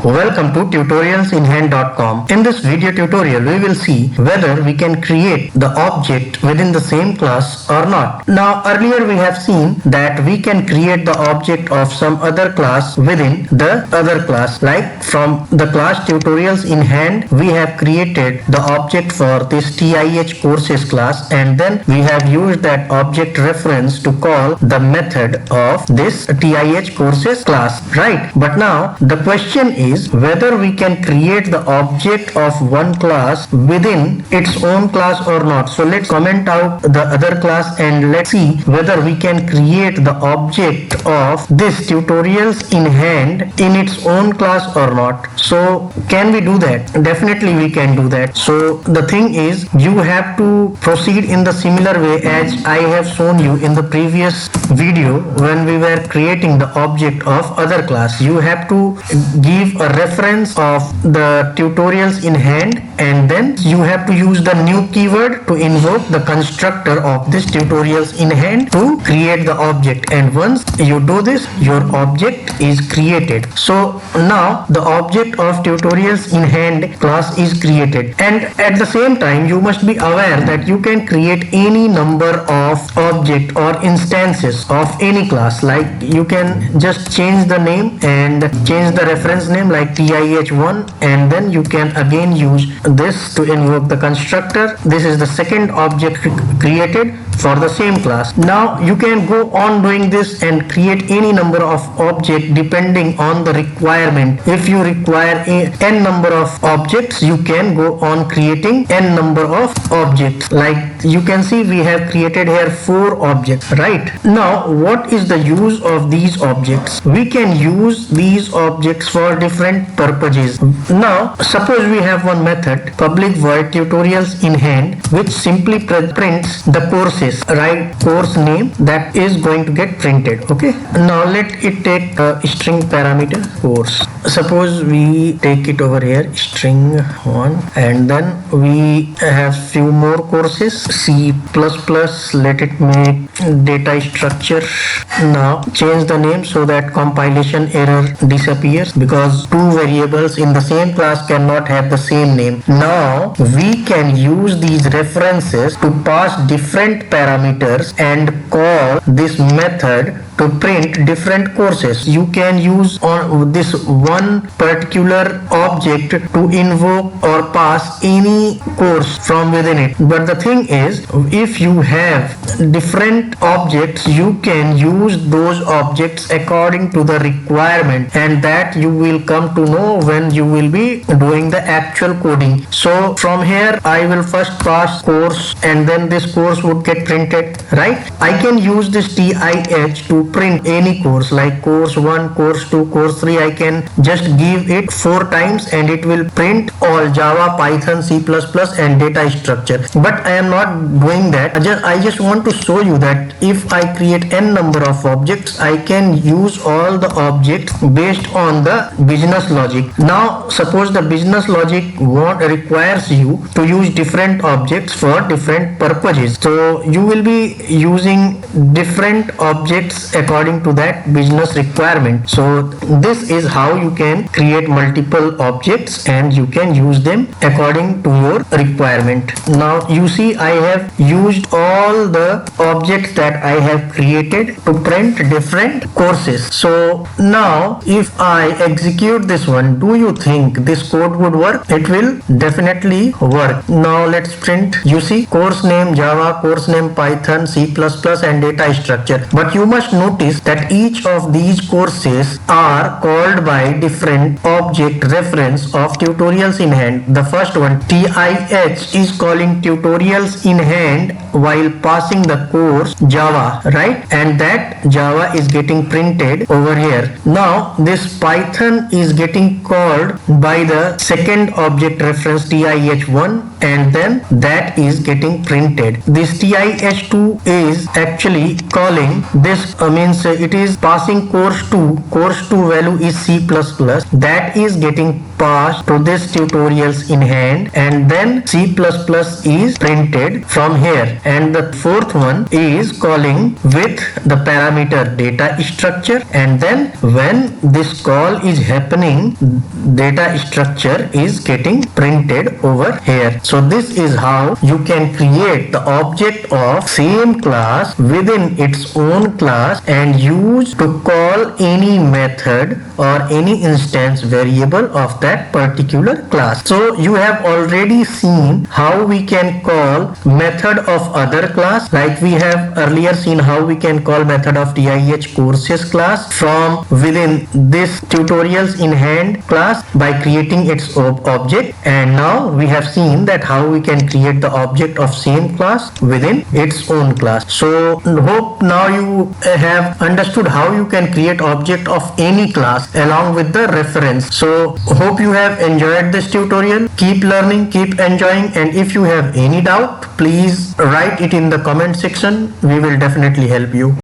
Welcome to tutorialsinhand.com. In this video tutorial, we will see whether we can create the object within the same class or not. Now, earlier we have seen that we can create the object of some other class within the other class. Like from the class tutorials in hand, we have created the object for this TIH courses class, and then we have used that object reference to call the method of this TIH courses class, right? But now the question is whether we can create the object of one class within its own class or not. So let's comment out the other class and let's see whether we can create the object of this tutorials in hand in its own class or not. So can we do that? Definitely we can do that. So the thing is, you have to proceed in the similar way as I have shown you in the previous video when we were creating the object of other class. You have to give a reference of the tutorials in hand, and then you have to use the new keyword to invoke the constructor of this tutorials in hand to create the object. And once you do this, your object is created. So now the object of tutorials in hand class is created, and at the same time you must be aware that you can create any number of object or instances of any class. Like you can just change the name and change the reference name like TIH1, and then you can again use this to invoke the constructor. This is the second object created for the same class. Now you can go on doing this and create any number of object depending on the requirement. If you require n number of objects, you can go on creating n number of objects. Like you can see, we have created here 4 objects, right? Now what is the use of these objects? We can use these objects for different purposes. Now suppose we have one method public void tutorials in hand which simply prints the courses, right? Course name that is going to get printed. Okay, now let it take a string parameter course. Suppose we take it over here, string 1, and then we have few more courses, C++, let it make data structure. Now change the name so that compilation error disappears, because two variables in the same class cannot have the same name. Now we can use these references to pass different parameters and call this method to print different courses. You can use on this one particular object to invoke or pass any course from within it. But the thing is, if you have different objects, you can use those objects according to the requirement, and that you will come to know when you will be doing the actual coding. So from here I will first pass course, and then this course would get printed, right? I can use this TIH to print any course like course 1, course 2, course 3. I can just give it 4 times and it will print all Java, Python, C++ and data structure. But I am not doing that. I just want to show you that if I create n number of objects, I can use all the objects based on the business logic. Now suppose the business logic requires you to use different objects for different purposes. So you will be using different objects according to that business requirement. So this is how you can create multiple objects and you can use them according to your requirement. Now you see, I have used all the objects that I have created to print different courses. So now if I execute this one, do you think this code would work? It will definitely work. Now let's print. You see, course name Java, course name Python, C++ and data structure. But you must notice that each of these courses are called by different object reference of tutorials in hand. The first one, TIH, is calling tutorials in hand while passing the course Java, right? And that Java is getting printed over here. Now this Python is getting called by the second object reference TIH1, and then that is getting printed. This TIH TIH2 is actually calling this means it is passing course 2 value is C++, that is getting passed to this tutorials in hand, and then C++ is printed from here, and the fourth one is calling with the parameter data structure, and then when this call is happening, data structure is getting printed over here. So this is how you can create the object of same class within its own class and use to call any method or any instance variable of that particular class. So you have already seen how we can call method of other class, like we have earlier seen how we can call method of TIH courses class from within this tutorials in hand class by creating its object, and now we have seen that how we can create the object of same class within its own class. So hope now you have understood how you can create object of any class along with the reference. So hope you have enjoyed this tutorial. Keep learning, keep enjoying, and if you have any doubt, please write it in the comment section. We will definitely help you.